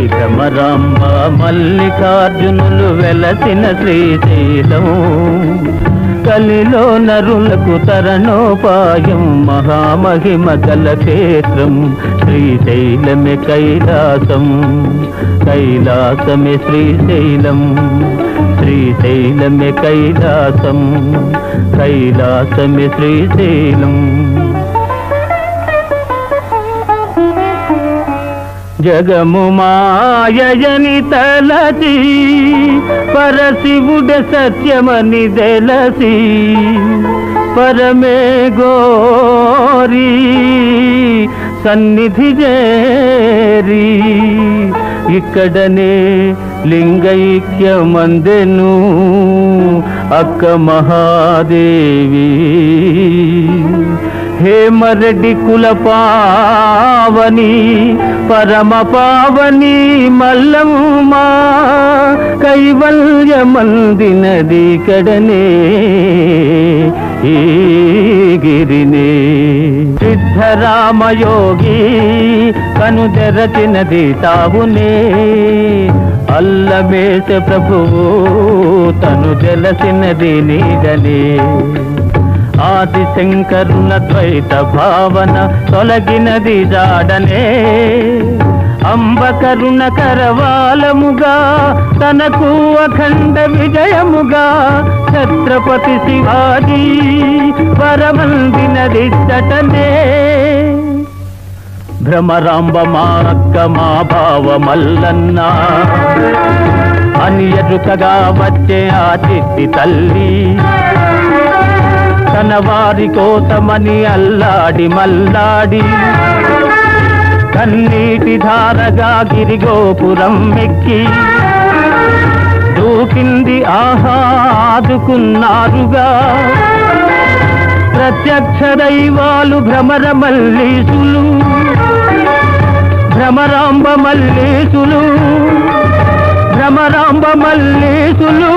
భ్రమరాంబ మల్లికార్జునులు వెలసిన శ్రీశైలం కలిలో నరులకు తరణోపాయం మహామహిమ గల క్షేత్రం శ్రీశైలమే కైలాసం కైలాసమే శ్రీశైలం శ్రీశైలమే కైలాసం కైలాసమే శ్రీశైలం జగము మాయని తలచి పరశివుడ సత్యమని తెలసి పరమే గోరి సన్నిధి చేరి ఇక్కడనే లింగైక్యమందెను అక్క మహాదేవి హేమరెడ్డి కుల పావని పరమ పావని మల్లమ్మ కైవల్యమందినది కడనే ఈ గిరినే సిద్ధరామయోగి కనుదెరచినది తావునే అల్లమేస ప్రభువు తను జలసినది నీడనే ఆది శంకరుల ద్వైత భావన తొలగినది జాడనే అంబ కరుణ కరవాలముగా తనకు అఖండ విజయముగా ఛత్రపతి శివాజీ వరమందినది చటనే భ్రమరాంబ మా అక్క మా భావ మల్లన్న అని ఎరుకగా వచ్చే ఆ చిట్టి తల్లి తన వారి కోసమని అల్లాడి మల్లాడి కన్నీటి ధారగా గిరిగోపురం ఎక్కి దూకింది ఆదుకున్నారుగా ప్రత్యక్ష దైవాలు భ్రమర మల్లీసులు భ్రమరాంబ మల్లీసులు భ్రమరాంబ మల్లీసులు